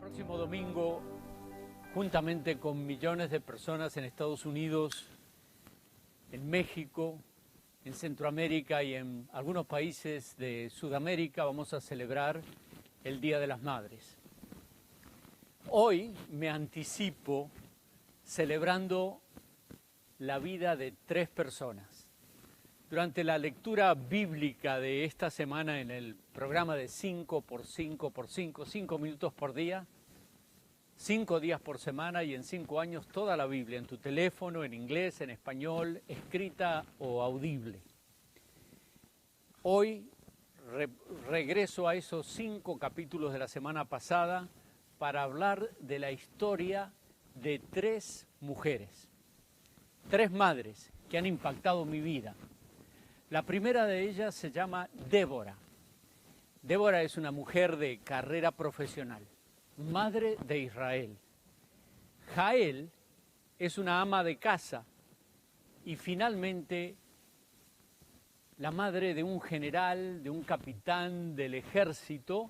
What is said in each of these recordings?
Próximo domingo, juntamente con millones de personas en Estados Unidos, en México, en Centroamérica y en algunos países de Sudamérica, vamos a celebrar el Día de las Madres. Hoy me anticipo celebrando la vida de 3 personas. Durante la lectura bíblica de esta semana en el programa de 5 por 5 por 5, 5 minutos por día, 5 días por semana y en 5 años toda la Biblia, en tu teléfono, en inglés, en español, escrita o audible. Hoy regreso a esos 5 capítulos de la semana pasada para hablar de la historia de 3 mujeres, 3 madres que han impactado mi vida. La primera de ellas se llama Débora. Débora es una mujer de carrera profesional, madre de Israel. Jael es una ama de casa y finalmente la madre de un general, de un capitán del ejército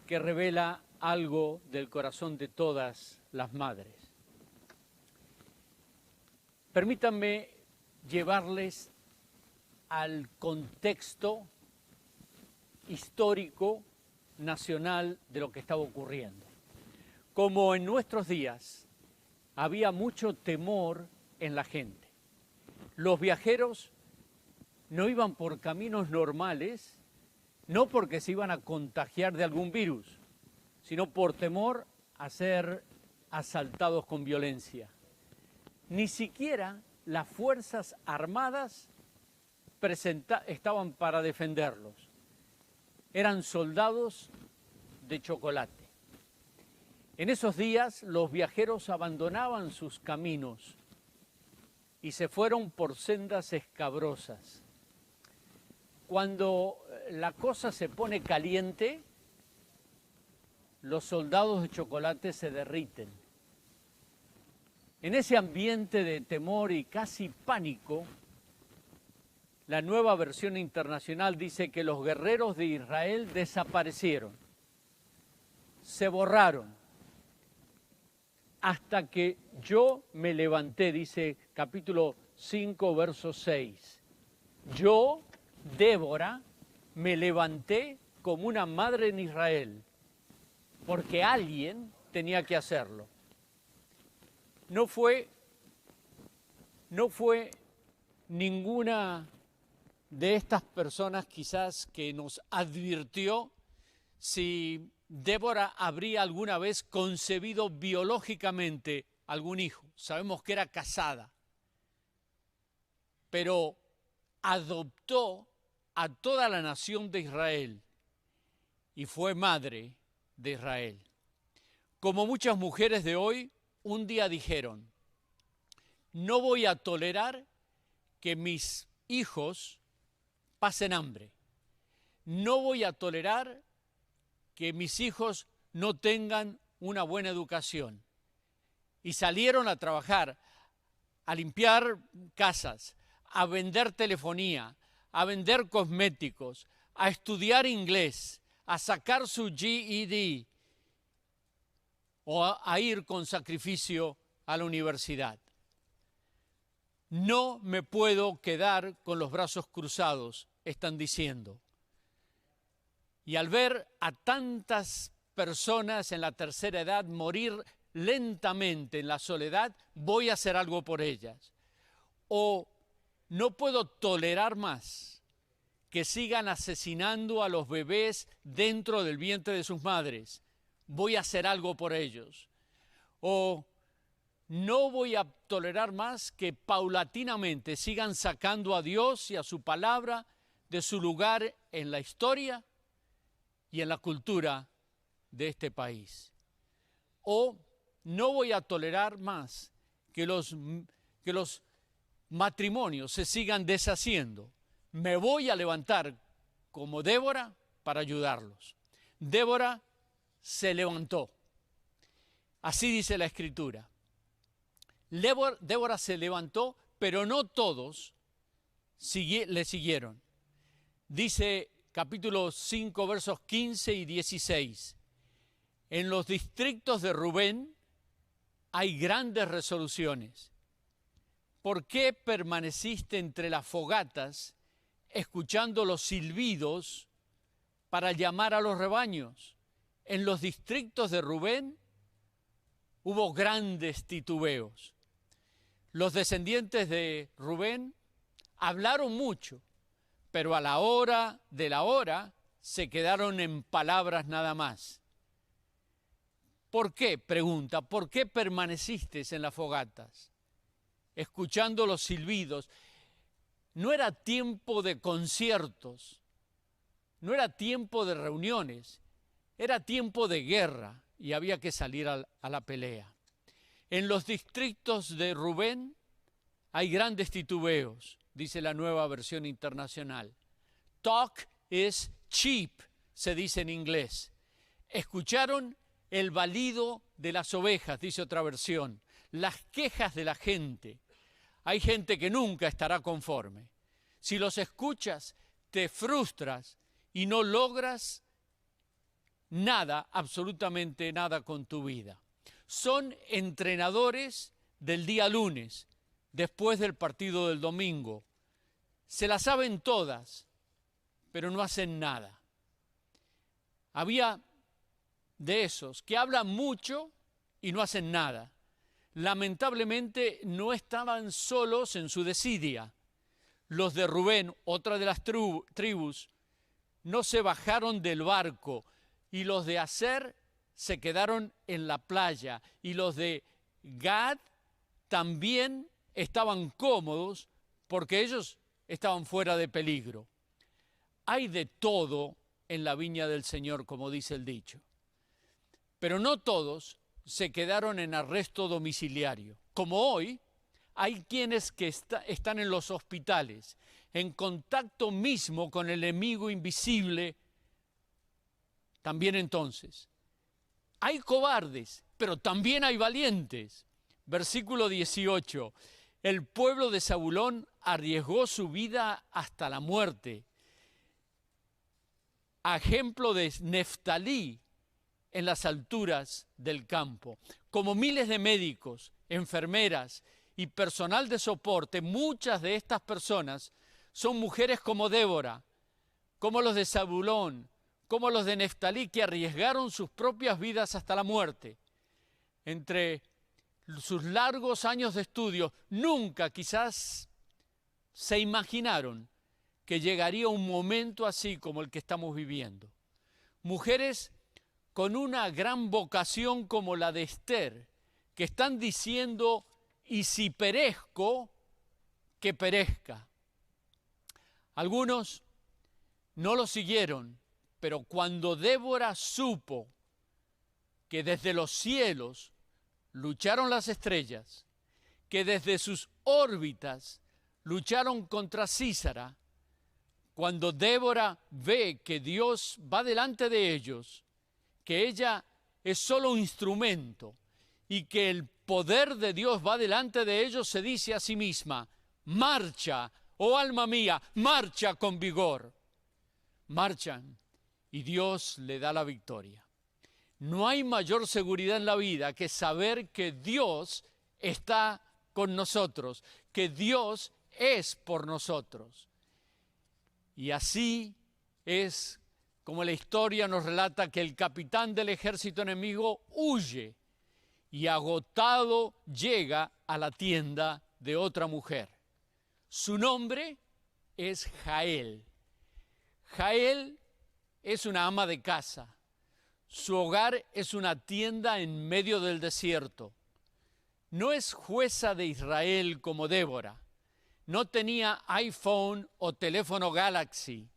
que revela algo del corazón de todas las madres. Permítanme llevarles al contexto histórico nacional de lo que estaba ocurriendo. Como en nuestros días había mucho temor en la gente. Los viajeros no iban por caminos normales, no porque se iban a contagiar de algún virus, sino por temor a ser asaltados con violencia. Ni siquiera las Fuerzas Armadas estaban para defenderlos. Eran soldados de chocolate. En esos días los viajeros abandonaban sus caminos y se fueron por sendas escabrosas. Cuando la cosa se pone caliente, los soldados de chocolate se derriten. En ese ambiente de temor y casi pánico, la nueva versión internacional dice que los guerreros de Israel desaparecieron, se borraron, hasta que yo me levanté, dice capítulo 5, verso 6. Yo, Débora, me levanté como una madre en Israel, porque alguien tenía que hacerlo. No fue ninguna de estas personas quizás que nos advirtió si Débora habría alguna vez concebido biológicamente algún hijo. Sabemos que era casada, pero adoptó a toda la nación de Israel y fue madre de Israel. Como muchas mujeres de hoy, un día dijeron: no voy a tolerar que mis hijos pasen hambre. No voy a tolerar que mis hijos no tengan una buena educación. Y salieron a trabajar, a limpiar casas, a vender telefonía, a vender cosméticos, a estudiar inglés, a sacar su GED o a ir con sacrificio a la universidad. No me puedo quedar con los brazos cruzados, están diciendo. Y al ver a tantas personas en la tercera edad morir lentamente en la soledad, voy a hacer algo por ellas. O no puedo tolerar más que sigan asesinando a los bebés dentro del vientre de sus madres. Voy a hacer algo por ellos. O no voy a tolerar más que paulatinamente sigan sacando a Dios y a su palabra de su lugar en la historia y en la cultura de este país. O no voy a tolerar más que los matrimonios se sigan deshaciendo. Me voy a levantar como Débora para ayudarlos. Débora se levantó. Así dice la Escritura. Débora se levantó, pero no todos le siguieron. Dice capítulo 5, versos 15 y 16. En los distritos de Rubén hay grandes resoluciones. ¿Por qué permaneciste entre las fogatas, escuchando los silbidos para llamar a los rebaños? En los distritos de Rubén hubo grandes titubeos. Los descendientes de Rubén hablaron mucho, pero a la hora de la hora se quedaron en palabras nada más. ¿Por qué? Pregunta, ¿por qué permaneciste en las fogatas, escuchando los silbidos? No era tiempo de conciertos, no era tiempo de reuniones, era tiempo de guerra y había que salir a la pelea. En los distritos de Rubén hay grandes titubeos, dice la Nueva Versión Internacional. Talk is cheap, se dice en inglés. Escucharon el balido de las ovejas, dice otra versión, las quejas de la gente. Hay gente que nunca estará conforme. Si los escuchas, te frustras y no logras nada, absolutamente nada con tu vida. Son entrenadores del día lunes, después del partido del domingo. Se las saben todas, pero no hacen nada. Había de esos que hablan mucho y no hacen nada. Lamentablemente no estaban solos en su desidia. Los de Rubén, otra de las tribus, no se bajaron del barco, y los de Aser se quedaron en la playa, y los de Gad también estaban cómodos porque ellos estaban fuera de peligro. Hay de todo en la viña del Señor, como dice el dicho. Pero no todos se quedaron en arresto domiciliario. Como hoy, hay quienes que están en los hospitales, en contacto mismo con el enemigo invisible. También entonces, hay cobardes, pero también hay valientes. Versículo 18, el pueblo de Zabulón arriesgó su vida hasta la muerte. A ejemplo de Neftalí en las alturas del campo. Como miles de médicos, enfermeras y personal de soporte, muchas de estas personas son mujeres como Débora, como los de Zabulón, como los de Neftalí, que arriesgaron sus propias vidas hasta la muerte. Entre sus largos años de estudio, nunca quizás se imaginaron que llegaría un momento así como el que estamos viviendo. Mujeres con una gran vocación como la de Esther, que están diciendo, y si perezco, que perezca. Algunos no lo siguieron, pero cuando Débora supo que desde los cielos lucharon las estrellas, que desde sus órbitas lucharon contra Sísara, cuando Débora ve que Dios va delante de ellos, que ella es solo un instrumento y que el poder de Dios va delante de ellos, se dice a sí misma, marcha, oh alma mía, marcha con vigor. Marchan y Dios le da la victoria. No hay mayor seguridad en la vida que saber que Dios está con nosotros, que Dios es por nosotros. Y así es como la historia nos relata que el capitán del ejército enemigo huye y agotado llega a la tienda de otra mujer. Su nombre es Jael. Jael es una ama de casa. Su hogar es una tienda en medio del desierto. No es jueza de Israel como Débora. No tenía iPhone o teléfono Galaxy.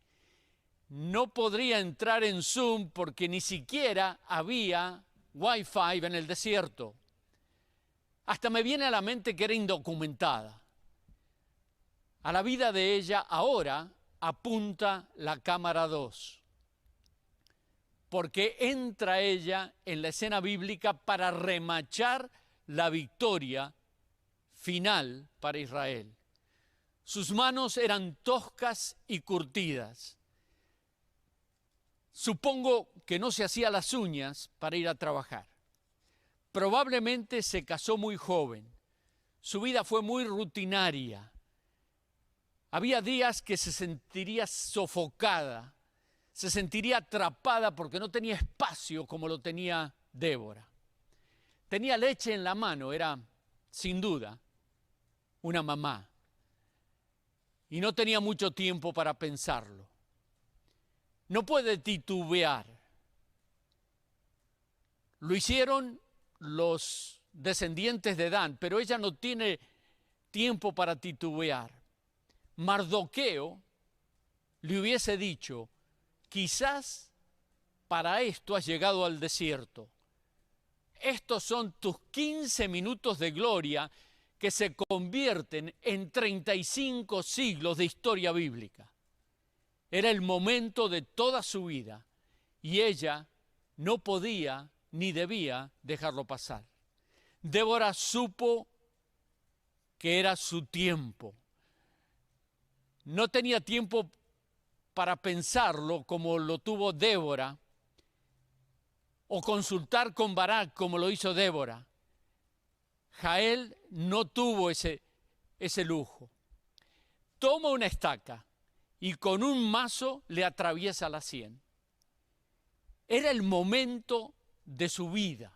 No podría entrar en Zoom porque ni siquiera había Wi-Fi en el desierto. Hasta me viene a la mente que era indocumentada. A la vida de ella ahora apunta la cámara 2, porque entra ella en la escena bíblica para remachar la victoria final para Israel. Sus manos eran toscas y curtidas. Supongo que no se hacía las uñas para ir a trabajar. Probablemente se casó muy joven. Su vida fue muy rutinaria. Había días que se sentiría sofocada, se sentiría atrapada porque no tenía espacio como lo tenía Débora. Tenía leche en la mano, era sin duda una mamá. Y no tenía mucho tiempo para pensarlo. No puede titubear. Lo hicieron los descendientes de Dan, pero ella no tiene tiempo para titubear. Mardoqueo le hubiese dicho, quizás para esto has llegado al desierto. Estos son tus 15 minutos de gloria que se convierten en 35 siglos de historia bíblica. Era el momento de toda su vida y ella no podía ni debía dejarlo pasar. Débora supo que era su tiempo. No tenía tiempo para pensarlo como lo tuvo Débora o consultar con Barak como lo hizo Débora. Jael no tuvo ese lujo. Toma una estaca y con un mazo le atraviesa la sien. Era el momento de su vida.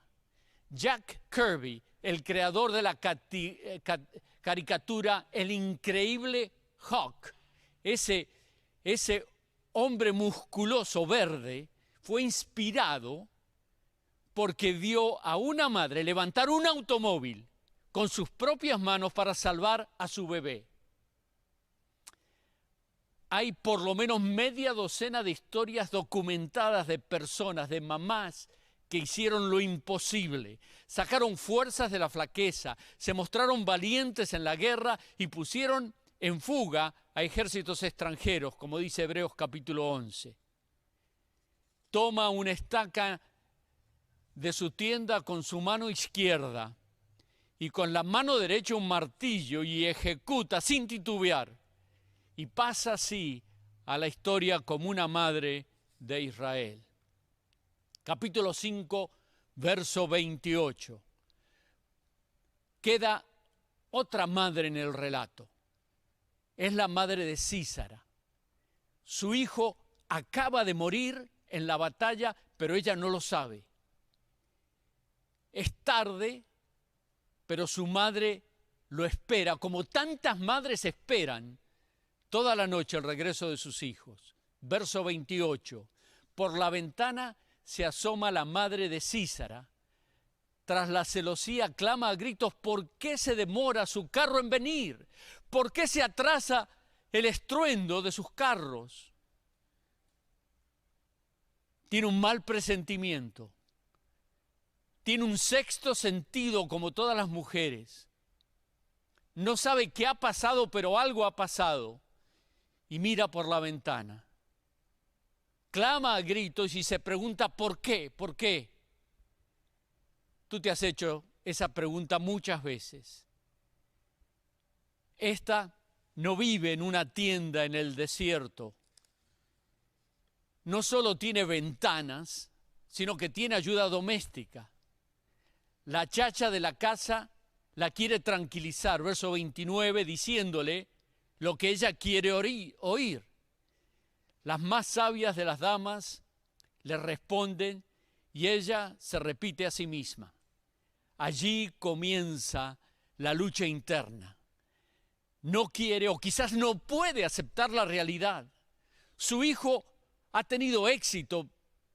Jack Kirby, el creador de la caricatura El Increíble Hulk, ese hombre musculoso verde, fue inspirado porque vio a una madre levantar un automóvil con sus propias manos para salvar a su bebé. Hay por lo menos media docena de historias documentadas de personas, de mamás, que hicieron lo imposible. Sacaron fuerzas de la flaqueza, se mostraron valientes en la guerra y pusieron en fuga a ejércitos extranjeros, como dice Hebreos capítulo 11. Toma una estaca de su tienda con su mano izquierda y con la mano derecha un martillo y ejecuta sin titubear. Y pasa así a la historia como una madre de Israel. Capítulo 5, verso 28. Queda otra madre en el relato. Es la madre de Sísara. Su hijo acaba de morir en la batalla, pero ella no lo sabe. Es tarde, pero su madre lo espera, como tantas madres esperan toda la noche el regreso de sus hijos. Verso 28. Por la ventana se asoma la madre de Sísara. Tras la celosía clama a gritos, ¿por qué se demora su carro en venir? ¿Por qué se atrasa el estruendo de sus carros? Tiene un mal presentimiento. Tiene un sexto sentido como todas las mujeres. No sabe qué ha pasado, pero algo ha pasado. Y mira por la ventana. Clama a gritos y se pregunta ¿por qué? ¿Por qué? Tú te has hecho esa pregunta muchas veces. Esta no vive en una tienda en el desierto. No solo tiene ventanas, sino que tiene ayuda doméstica. La chacha de la casa la quiere tranquilizar, verso 29, diciéndole lo que ella quiere oír. Las más sabias de las damas le responden y ella se repite a sí misma. Allí comienza la lucha interna. No quiere o quizás no puede aceptar la realidad. Su hijo ha tenido éxito,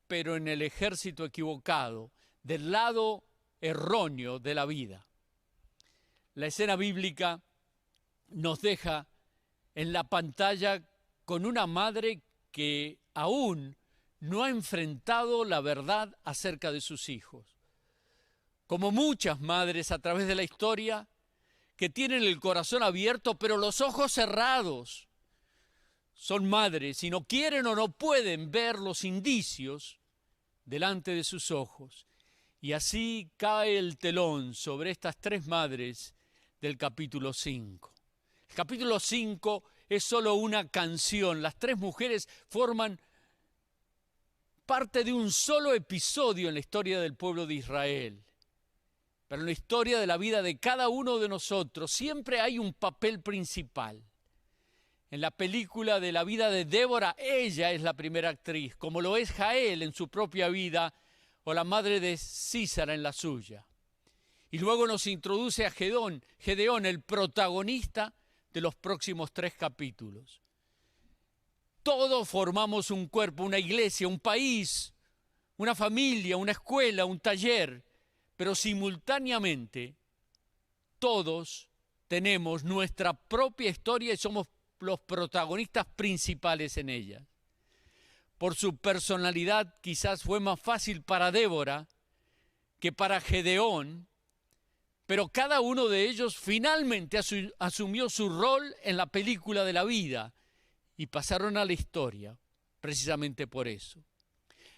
pero en el ejército equivocado, del lado erróneo de la vida. La escena bíblica nos deja en la pantalla con una madre que aún no ha enfrentado la verdad acerca de sus hijos. Como muchas madres a través de la historia, que tienen el corazón abierto pero los ojos cerrados. Son madres y no quieren o no pueden ver los indicios delante de sus ojos. Y así cae el telón sobre estas tres madres del capítulo 5. El capítulo 5 es solo una canción. Las tres mujeres forman parte de un solo episodio en la historia del pueblo de Israel. Pero en la historia de la vida de cada uno de nosotros siempre hay un papel principal. En la película de la vida de Débora, ella es la primera actriz, como lo es Jael en su propia vida o la madre de Sísara en la suya. Y luego nos introduce a Gedeón, el protagonista de los próximos 3 capítulos. Todos formamos un cuerpo, una iglesia, un país, una familia, una escuela, un taller, pero simultáneamente todos tenemos nuestra propia historia y somos los protagonistas principales en ella. Por su personalidad quizás fue más fácil para Débora que para Gedeón, pero cada uno de ellos finalmente asumió su rol en la película de la vida y pasaron a la historia precisamente por eso.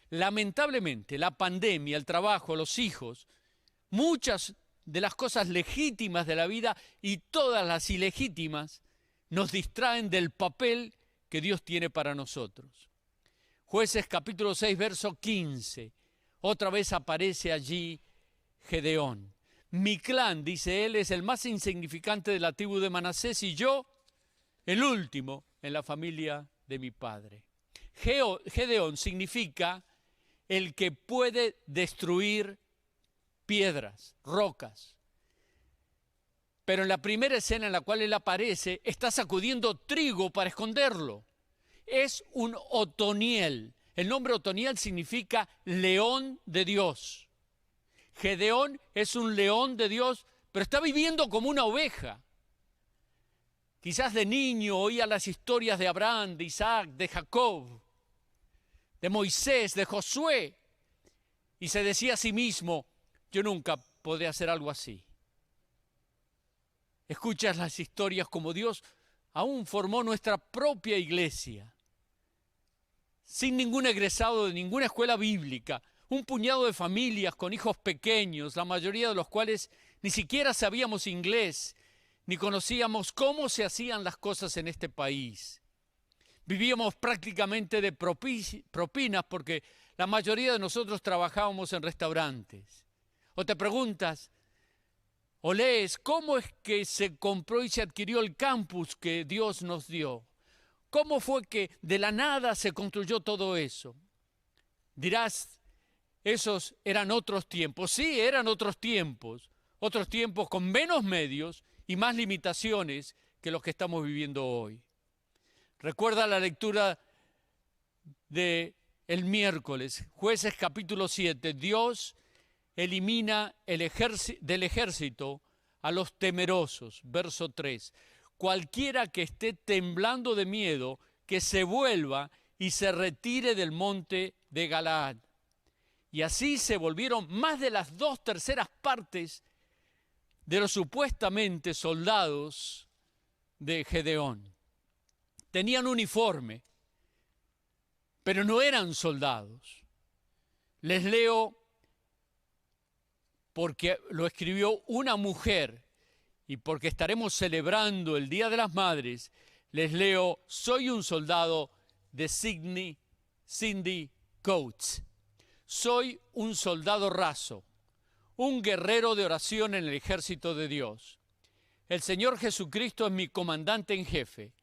Lamentablemente, la pandemia, el trabajo, los hijos, muchas de las cosas legítimas de la vida y todas las ilegítimas nos distraen del papel que Dios tiene para nosotros. Jueces capítulo 6, verso 15. Otra vez aparece allí Gedeón. Mi clan, dice él, es el más insignificante de la tribu de Manasés y yo, el último en la familia de mi padre. Gedeón significa el que puede destruir piedras, rocas. Pero en la primera escena en la cual él aparece, está sacudiendo trigo para esconderlo. Es un Otoniel. El nombre Otoniel significa león de Dios. Gedeón es un león de Dios, pero está viviendo como una oveja. Quizás de niño oía las historias de Abraham, de Isaac, de Jacob, de Moisés, de Josué, y se decía a sí mismo, yo nunca podré hacer algo así. Escuchas las historias como Dios aún formó nuestra propia iglesia, sin ningún egresado de ninguna escuela bíblica, un puñado de familias con hijos pequeños, la mayoría de los cuales ni siquiera sabíamos inglés, ni conocíamos cómo se hacían las cosas en este país. Vivíamos prácticamente de propinas porque la mayoría de nosotros trabajábamos en restaurantes. O te preguntas, o lees, ¿cómo es que se compró y se adquirió el campus que Dios nos dio? ¿Cómo fue que de la nada se construyó todo eso? Dirás, esos eran otros tiempos. Sí, eran otros tiempos con menos medios y más limitaciones que los que estamos viviendo hoy. Recuerda la lectura del miércoles, Jueces capítulo 7, Dios elimina del ejército a los temerosos, verso 3. Cualquiera que esté temblando de miedo, que se vuelva y se retire del monte de Galaad. Y así se volvieron más de las 2/3 partes de los supuestamente soldados de Gedeón. Tenían uniforme, pero no eran soldados. Les leo porque lo escribió una mujer y porque estaremos celebrando el Día de las Madres, les leo, soy un soldado de Cindy Coates. Soy un soldado raso, un guerrero de oración en el ejército de Dios. El Señor Jesucristo es mi comandante en jefe.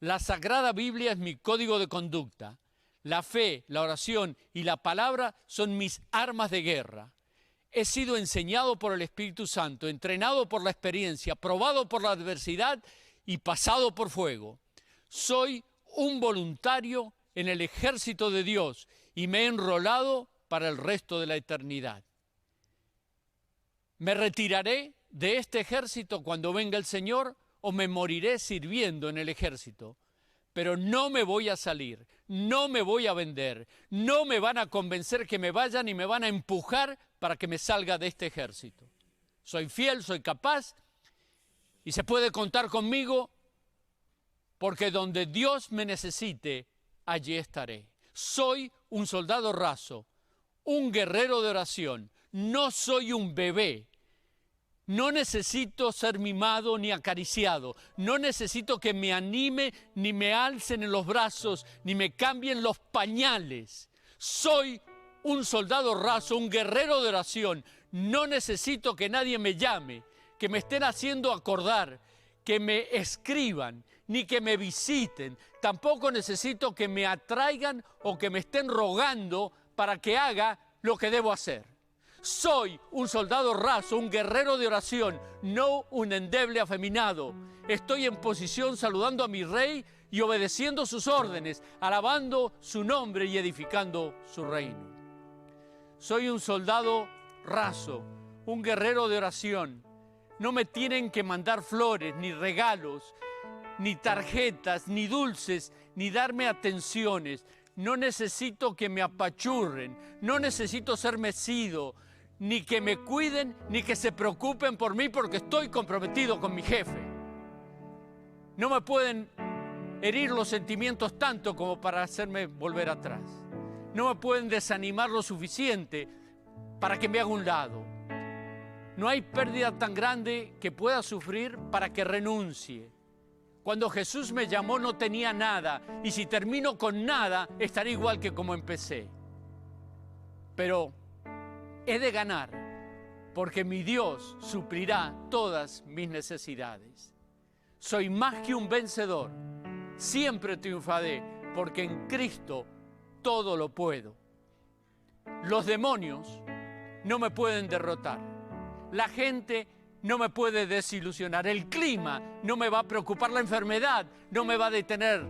La Sagrada Biblia es mi código de conducta. La fe, la oración y la palabra son mis armas de guerra. He sido enseñado por el Espíritu Santo, entrenado por la experiencia, probado por la adversidad y pasado por fuego. Soy un voluntario en el ejército de Dios y me he enrolado para el resto de la eternidad. ¿Me retiraré de este ejército cuando venga el Señor o me moriré sirviendo en el ejército? Pero no me voy a salir, no me voy a vender, no me van a convencer que me vaya ni me van a empujar para que me salga de este ejército. Soy fiel, soy capaz y se puede contar conmigo porque donde Dios me necesite, allí estaré. Soy un soldado raso, un guerrero de oración, no soy un bebé. No necesito ser mimado ni acariciado. No necesito que me anime, ni me alcen en los brazos, ni me cambien los pañales. Soy un soldado raso, un guerrero de oración. No necesito que nadie me llame, que me estén haciendo acordar, que me escriban, ni que me visiten. Tampoco necesito que me atraigan o que me estén rogando para que haga lo que debo hacer. Soy un soldado raso, un guerrero de oración, no un endeble afeminado. Estoy en posición saludando a mi rey y obedeciendo sus órdenes, alabando su nombre y edificando su reino. Soy un soldado raso, un guerrero de oración. No me tienen que mandar flores, ni regalos, ni tarjetas, ni dulces, ni darme atenciones. No necesito que me apachurren, no necesito ser mecido, ni que me cuiden, ni que se preocupen por mí porque estoy comprometido con mi jefe. No me pueden herir los sentimientos tanto como para hacerme volver atrás. No me pueden desanimar lo suficiente para que me haga un lado. No hay pérdida tan grande que pueda sufrir para que renuncie. Cuando Jesús me llamó no tenía nada, y si termino con nada, estaré igual que como empecé. Pero he de ganar, porque mi Dios suplirá todas mis necesidades. Soy más que un vencedor. Siempre triunfaré, porque en Cristo todo lo puedo. Los demonios no me pueden derrotar. La gente no me puede desilusionar. El clima no me va a preocupar. La enfermedad no me va a detener.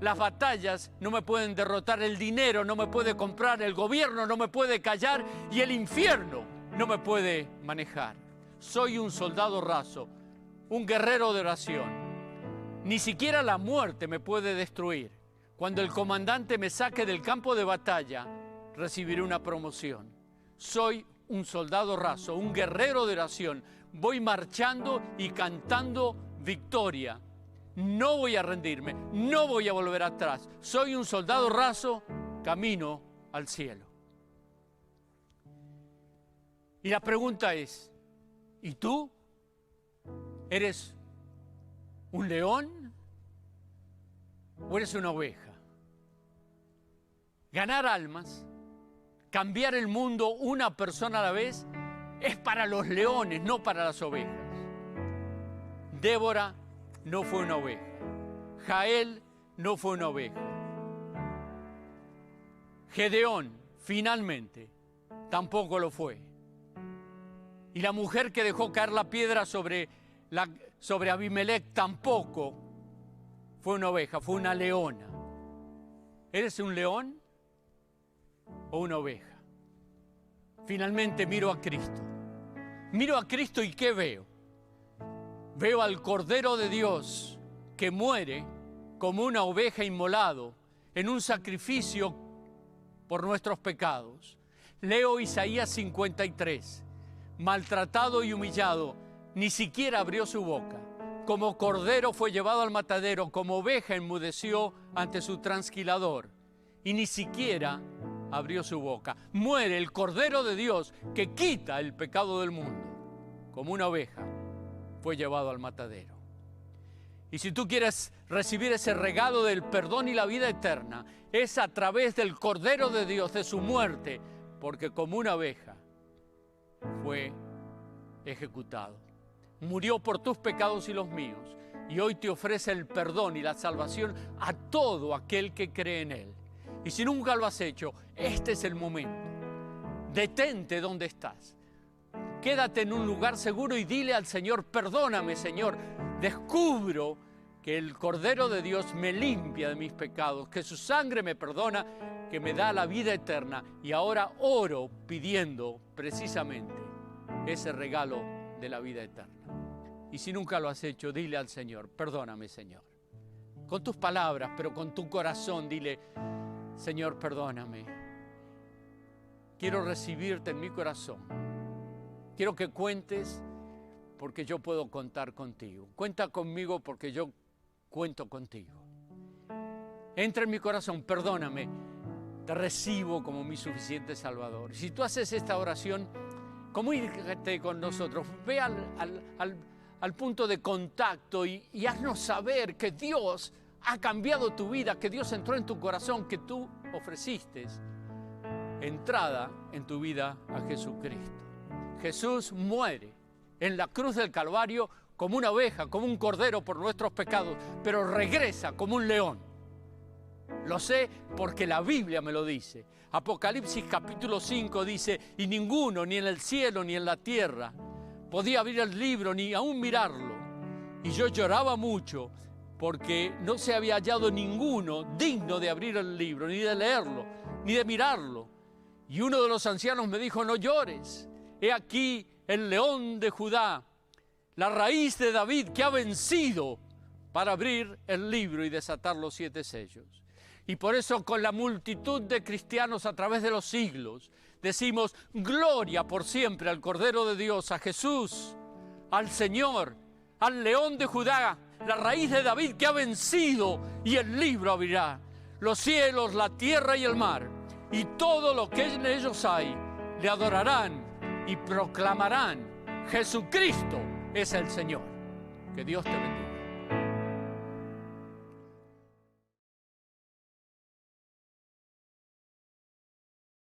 Las batallas no me pueden derrotar. El dinero no me puede comprar. El gobierno no me puede callar. Y el infierno no me puede manejar. Soy un soldado raso, un guerrero de oración. Ni siquiera la muerte me puede destruir. Cuando el comandante me saque del campo de batalla, recibiré una promoción. Soy un soldado raso, un guerrero de oración. Voy marchando y cantando victoria. No voy a rendirme, no voy a volver atrás. Soy un soldado raso, camino al cielo. Y la pregunta es, ¿y tú? ¿Eres un león o eres una oveja? Ganar almas, cambiar el mundo una persona a la vez, es para los leones, no para las ovejas. Débora no fue una oveja. Jael no fue una oveja. Gedeón, finalmente, tampoco lo fue. Y la mujer que dejó caer la piedra sobre Abimelech tampoco fue una oveja, fue una leona. ¿Eres un león o una oveja? Finalmente miro a Cristo. Miro a Cristo y ¿qué veo? Veo al Cordero de Dios que muere como una oveja inmolado en un sacrificio por nuestros pecados. Leo Isaías 53. Maltratado y humillado, ni siquiera abrió su boca. Como cordero fue llevado al matadero, como oveja enmudeció ante su transquilador. Y ni siquiera abrió su boca. Muere el Cordero de Dios que quita el pecado del mundo. Como una oveja fue llevado al matadero. Y si tú quieres recibir ese regalo del perdón y la vida eterna, es a través del Cordero de Dios, de su muerte, porque como una oveja fue ejecutado. Murió por tus pecados y los míos, y hoy te ofrece el perdón y la salvación a todo aquel que cree en Él. Y si nunca lo has hecho, este es el momento. Detente donde estás. Quédate en un lugar seguro y dile al Señor, perdóname, Señor. Descubro que el Cordero de Dios me limpia de mis pecados, que su sangre me perdona, que me da la vida eterna. Y ahora oro pidiendo precisamente ese regalo de la vida eterna. Y si nunca lo has hecho, dile al Señor, perdóname, Señor. Con tus palabras, pero con tu corazón, dile, Señor, perdóname. Quiero recibirte en mi corazón. Quiero que cuentes porque yo puedo contar contigo. Cuenta conmigo porque yo cuento contigo. Entra en mi corazón, perdóname. Te recibo como mi suficiente Salvador. Si tú haces esta oración, comunícate con nosotros. Ve al punto de contacto y haznos saber que Dios ha cambiado tu vida, que Dios entró en tu corazón, que tú ofreciste entrada en tu vida a Jesucristo. Jesús muere en la cruz del Calvario como una oveja, como un cordero por nuestros pecados, pero regresa como un león. Lo sé porque la Biblia me lo dice. Apocalipsis capítulo 5 dice: y ninguno, ni en el cielo ni en la tierra, podía abrir el libro ni aún mirarlo. Y yo lloraba mucho porque no se había hallado ninguno digno de abrir el libro, ni de leerlo, ni de mirarlo. Y uno de los ancianos me dijo: no llores, he aquí el león de Judá, la raíz de David, que ha vencido para abrir el libro y desatar los 7 sellos. Y por eso, con la multitud de cristianos a través de los siglos, decimos: gloria por siempre al Cordero de Dios, a Jesús, al Señor, al león de Judá, la raíz de David, que ha vencido, y el libro abrirá. Los cielos, la tierra y el mar, y todo lo que en ellos hay, le adorarán y proclamarán: Jesucristo es el Señor. Que Dios te bendiga.